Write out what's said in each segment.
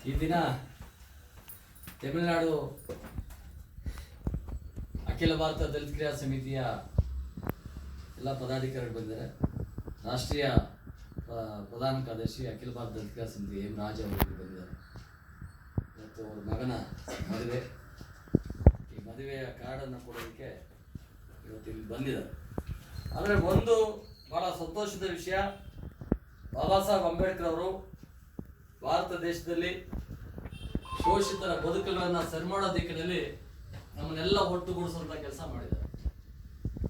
ಈ ದಿನ ತಮಿಳುನಾಡು ಅಖಿಲ ಭಾರತ ದಲಿತ ಕ್ರಿಯಾ ಸಮಿತಿಯ ಎಲ್ಲ ಪದಾಧಿಕಾರಿಗಳು ಬಂದಿದ್ದಾರೆ. ರಾಷ್ಟ್ರೀಯ ಪ್ರಧಾನ ಕಾರ್ಯದರ್ಶಿ ಅಖಿಲ ಭಾರತ ದಲಿತ ಕ್ರಿಯಾ ಸಮಿತಿ ಎಂ ರಾಜ ಅವರು ಬಂದಿದ್ದಾರೆ. ಮತ್ತು ಅವ್ರ ಮಗನ ಮದುವೆ, ಈ ಮದುವೆಯ ಕಾರ್ಡನ್ನು ಕೊಡೋದಕ್ಕೆ ಇವತ್ತು ಇಲ್ಲಿ ಬಂದಿದ್ದಾರೆ. ಆದರೆ ಒಂದು ಬಹಳ ಸಂತೋಷದ ವಿಷಯ, ಬಾಬಾ ಸಾಹೇಬ್ ಅಂಬೇಡ್ಕರ್ ಅವರು ಭಾರತ ದೇಶದಲ್ಲಿ ಶೋಷಿತರ ಬದುಕುಗಳನ್ನು ಸರಿ ಮಾಡೋ ದಿಕ್ಕಿನಲ್ಲಿ ನಮ್ಮನ್ನೆಲ್ಲ ಒಟ್ಟುಗೂಡಿಸುವಂಥ ಕೆಲಸ ಮಾಡಿದ್ದಾರೆ.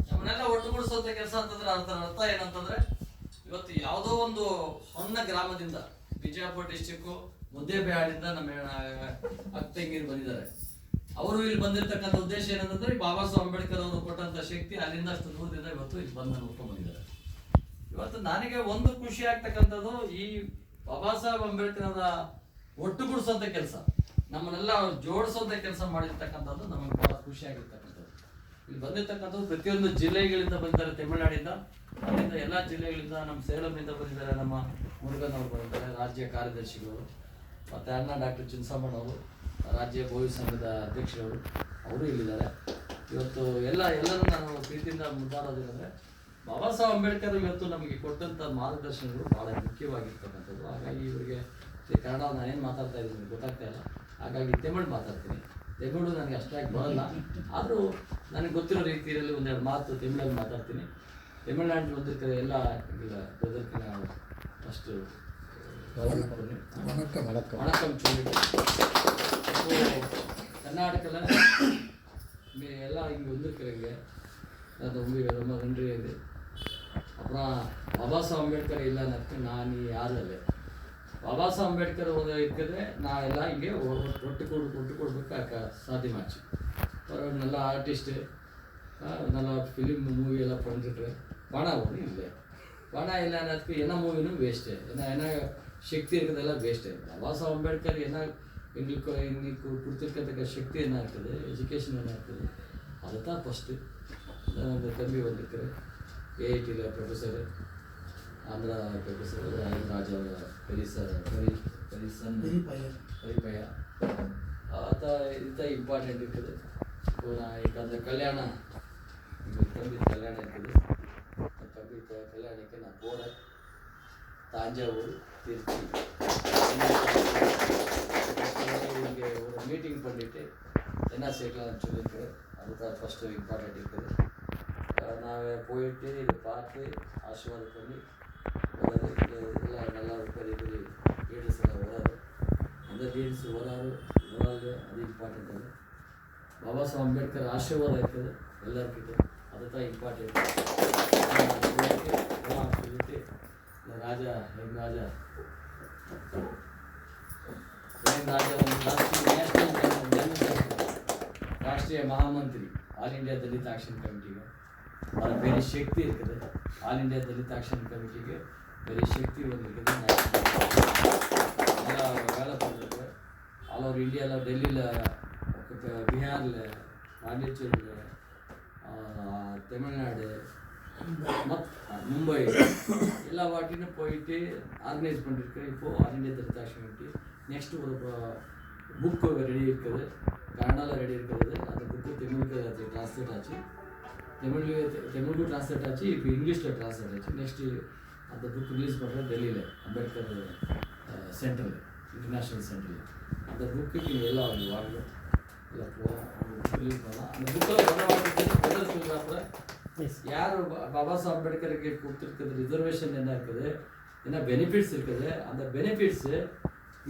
ನಮ್ಮನ್ನೆಲ್ಲ ಒಟ್ಟುಗೂಡಿಸುವಂಥ ಕೆಲಸ ಅಂತಂದ್ರೆ ಅದರ ಅರ್ಥ ಏನಂತಂದ್ರೆ, ಇವತ್ತು ಯಾವುದೋ ಒಂದು ಸಣ್ಣ ಗ್ರಾಮದಿಂದ ಬಿಜಾಪುರ ಡಿಸ್ಟಿಕ್ಕು ಮುದ್ದೇಬೇಹಾಳಿಂದ ನಮ್ಮ ಅಕ್ಕಂಗಿರು ಬಂದಿದ್ದಾರೆ. ಅವರು ಇಲ್ಲಿ ಬಂದಿರತಕ್ಕಂಥ ಉದ್ದೇಶ ಏನಂತಂದ್ರೆ, ಬಾಬಾ ಸಾಹೇಬ್ ಅಂಬೇಡ್ಕರ್ ಅವರು ಕೊಟ್ಟಂತ ಶಕ್ತಿ ಅಲ್ಲಿಂದ ಅಷ್ಟು ದೂರದಿಂದ ಇವತ್ತು ಇಲ್ಲಿ ಬಂದು ನೋಡ್ಕೊಂಡು ಬಂದಿದ್ದಾರೆ. ಇವತ್ತು ನನಗೆ ಒಂದು ಖುಷಿ ಆಗ್ತಕ್ಕಂಥದ್ದು, ಈ ಬಾಬಾ ಸಾಹೇಬ್ ಅಂಬೇಡ್ಕರ್ ಅವರ ಒಟ್ಟುಗೂಡಿಸುವಂತ ಕೆಲಸ, ನಮ್ಮನ್ನೆಲ್ಲ ಜೋಡಿಸುವಂತ ಕೆಲಸ ಮಾಡಿರ್ತಕ್ಕಂಥದ್ದು ನಮಗೆ ಬಹಳ ಖುಷಿ ಆಗಿರ್ತಕ್ಕಂಥದ್ದು. ಇಲ್ಲಿ ಬಂದಿರ್ತಕ್ಕಂಥದ್ದು ಪ್ರತಿಯೊಂದು ಜಿಲ್ಲೆಗಳಿಂದ ಬಂದಿದ್ದಾರೆ. ತಮಿಳುನಾಡಿಂದ, ಅಲ್ಲಿಂದ ಎಲ್ಲ ಜಿಲ್ಲೆಗಳಿಂದ, ನಮ್ಮ ಸೇಲಂನಿಂದ ಬಂದಿದ್ದಾರೆ. ನಮ್ಮ ಮುರುಗನ್ ಅವರು ಬಂದಿದ್ದಾರೆ, ರಾಜ್ಯ ಕಾರ್ಯದರ್ಶಿಗಳು. ಮತ್ತು ಅಣ್ಣ ಡಾಕ್ಟರ್ ಚಿನ್ಸಾಮಣ್ಣ ಅವರು, ರಾಜ್ಯ ಗೋವಿ ಸಂಘದ ಅಧ್ಯಕ್ಷರು, ಅವರು ಇಲ್ಲಿದ್ದಾರೆ. ಇವತ್ತು ಎಲ್ಲರೂ ನಾನು ಪ್ರೀತಿಯಿಂದ ಮುದ್ದಾಡೋದೇನೆಂದರೆ, ಬಾಬಾ ಸಾಹೇಬ್ ಅಂಬೇಡ್ಕರ್ ಇವತ್ತು ನಮಗೆ ಕೊಟ್ಟಂಥ ಮಾರ್ಗದರ್ಶನಗಳು ಭಾಳ ಮುಖ್ಯವಾಗಿರ್ತಕ್ಕಂಥದ್ದು. ಹಾಗಾಗಿ ಇವರಿಗೆ ಕನ್ನಡ ನಾನೇನು ಮಾತಾಡ್ತಾ ಇದ್ದೀನಿ ಗೊತ್ತಾಗ್ತಾ ಇಲ್ಲ, ಹಾಗಾಗಿ ತಮಿಳು ಮಾತಾಡ್ತೀನಿ. ತಮಿಳು ನನಗೆ ಅಷ್ಟಾಗಿ ಬರಲ್ಲ, ಆದರೂ ನನಗೆ ಗೊತ್ತಿರೋ ರೀತಿಯಲ್ಲಿ ಒಂದೆರಡು ಮಾತು ತಮಿಳಲ್ಲಿ ಮಾತಾಡ್ತೀನಿ. ತಮಿಳ್ನಾಡಿನ ಬಂದಿರ್ತಾರೆ ಎಲ್ಲ ಬ್ರದರ್ಗೆ ನಾವು ಫಸ್ಟು வணக்கம் சொல்லிட்டு கர்நாடகாவில் எல்லாம் இங்கே வந்திருக்கிறீங்க, அது உங்களுக்கு ரொம்ப நன்றி. இது அப்புறம் பாபா சாஹேப் அம்பேத்கர் இல்லைன்னு நான் யாரும் இல்லை. பாபா சாஹேப் அம்பேத்கர் இருக்குது, நான் எல்லாம் இங்கே ஒட்டு கொடுக்க சாத்தியமாச்சு. ஒரு நல்ல ஆர்டிஸ்ட்டு, நல்லா ஃபிலிம் மூவி எல்லாம் பண்ணிட்டு பணம் ஒன்றும் இல்லை. பணம் இல்லைன்னதுக்கு என்ன மூவினும் வேஸ்ட்டு, என்ன சக்தி இருக்கிறதெல்லாம் வேஸ்ட்டு. பாபா சாஹேப் அம்பேத்கர் என்ன எங்களுக்கு இன்னைக்கு கொடுத்துருக்கிறதுக்கு சக்தி என்ன இருக்குது, எஜுகேஷன் என்ன இருக்குது, அதை தான் ஃபஸ்ட்டு. அந்த தம்பி வந்திருக்கிற ஏஐடியில் ப்ரொஃபஸரு, ஆந்திரா ப்ரொஃபஸர் ராஜா பெரிய பையன், இதுதான் இம்பார்ட்டண்ட் இருக்குது. இப்போ நான் அந்த கல்யாணம், எங்கள் தம்பி கல்யாணம் இருக்குது. தம்பி கல்யாணಕ್ಕೆ நான் போகிறேன். தாஞ்சாவூர், திருச்சி இங்கே ஒரு மீட்டிங் பண்ணிவிட்டு என்ன சேர்க்கலாம்னு சொல்லியிருக்கிறேன். அதுதான் ஃபஸ்ட்டு இம்பார்ட்டண்ட் இருக்குது. நான் போயிட்டு இதை பார்த்து ஆசீர்வாதம் பண்ணி எல்லாம் நல்லா பெரிய பெரிய லீடர்ஸ் எல்லாம் வராது, அந்த லீடர்ஸ் வராது அது இம்பார்ட்டண்ட். அது பாபா சாஹேப் அம்பேத்கர் ஆசீர்வாதம் இருக்குது எல்லாருக்கிட்ட, அதுதான் இம்பார்ட்டண்ட். சொல்லிட்டு ராஜா எம் ராஜா ರಾಷ್ಟ್ರೀಯ ಮಹಾಮಂತ್ರಿ ಆಲ್ ಇಂಡಿಯಾ ದಲಿತ ಆಕ್ಷನ್ ಕಮಿಟಿಗೆ ಭಾಳ ಬೇರೆ ಶಕ್ತಿ இருக்குது. ಆಲ್ ಇಂಡಿಯಾ ದಲಿತ ಆಕ್ಷನ್ ಕಮಿಟಿಗೆ ಬೇರೆ ಶಕ್ತಿ ಒಂದು இருக்குது. நல்லா வேலை பண்ணுறது ஆல் ஓவர் இந்தியாவில், டெல்லியில், பீகாரில், பாண்டிச்சேரியில், தமிழ்நாடு ಮತ್ತು ಮುಂಬೈ ಎಲ್ಲ ವಾಟಿನೂ போயிட்டு ஆர்கனைஸ் பண்ணியிருக்கேன். இப்போது all India Dalit action committee next ஒரு புக்கு ரெடி இருக்குது, கன்னடாவில் ரெடி இருக்கிறது. அந்த புக்கு தமிழுக்கு அது ட்ரான்ஸ்லேட் ஆச்சு, தமிழுக்கு ட்ரான்ஸ்லேட் ஆச்சு, இப்போ இங்கிலீஷில் ட்ரான்ஸ்லேட் ஆச்சு. நெக்ஸ்ட்டு அந்த புக் ரிலீஸ் பண்ணுறேன் டெல்லியில், அம்பேத்கர் சென்டரில், இன்டர்நேஷ்னல் சென்டரில். அந்த புக்கு நீங்கள் எல்லாம் அவங்க வாங்கணும், எல்லாம் போகிறோம், அந்த புக் ரிலீஸ் பண்ணலாம். அந்த புக்கில் பண்ண சொல்கிறாப்புல யார் பாபா சாஹேப் அம்பேத்கருக்கு கொடுத்துருக்குது ரிசர்வேஷன் என்ன இருக்குது, என்ன பெனிஃபிட்ஸ் இருக்குது, அந்த பெனிஃபிட்ஸு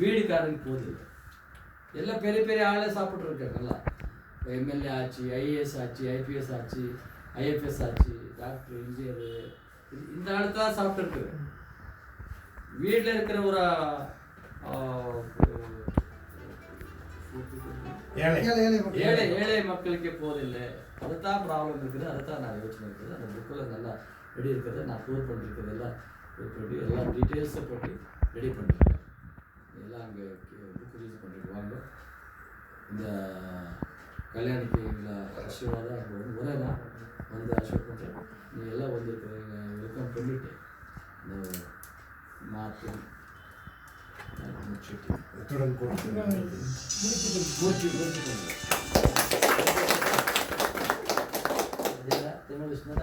வீடுக்காரனுக்கு போகுது. எல்லாம் பெரிய பெரிய ஆளே சாப்பிட்ருக்காங்க. நல்லா எம்எல்ஏ ஆச்சு, ஐஏஎஸ் ஆச்சு, ஐபிஎஸ் ஆச்சு, ஐஎஃப்எஸ் ஆச்சு, டாக்டர், இன்ஜினியரு, இந்த ஆள் தான் சாப்பிட்ருக்கு. வீட்டில் இருக்கிற ஒரு ஏழை மக்களுக்கே போதில்லை. அதுதான் ப்ராப்ளம் இருக்குது, அதுதான் நான் யோசனை இருக்குது. அந்த புக்கில் நல்லா ரெடி இருக்கிறது, நான் ப்ரூவ் பண்ணியிருக்கிறது எல்லாம் பண்ணி எல்லா டீட்டெயில்ஸை போட்டு ரெடி பண்ணியிருக்கேன். எல்லாம் அங்கே புக் ரிலீஸ் பண்ணிடுவாங்க. இந்த கல்யாணிக்கு எங்களை ஆசீர்வாதம் அங்கே வந்து வரேன்னா வந்து ஆசீர்வாதம் பண்ணுறேன். நீங்கள் எல்லாம் வந்துருக்குறீங்க, வெல்கம் பண்ணிவிட்டு இந்த மாற்றம் ఎక్కడని కోరుతున్నాను అదేలా తెలుగు విష్ణు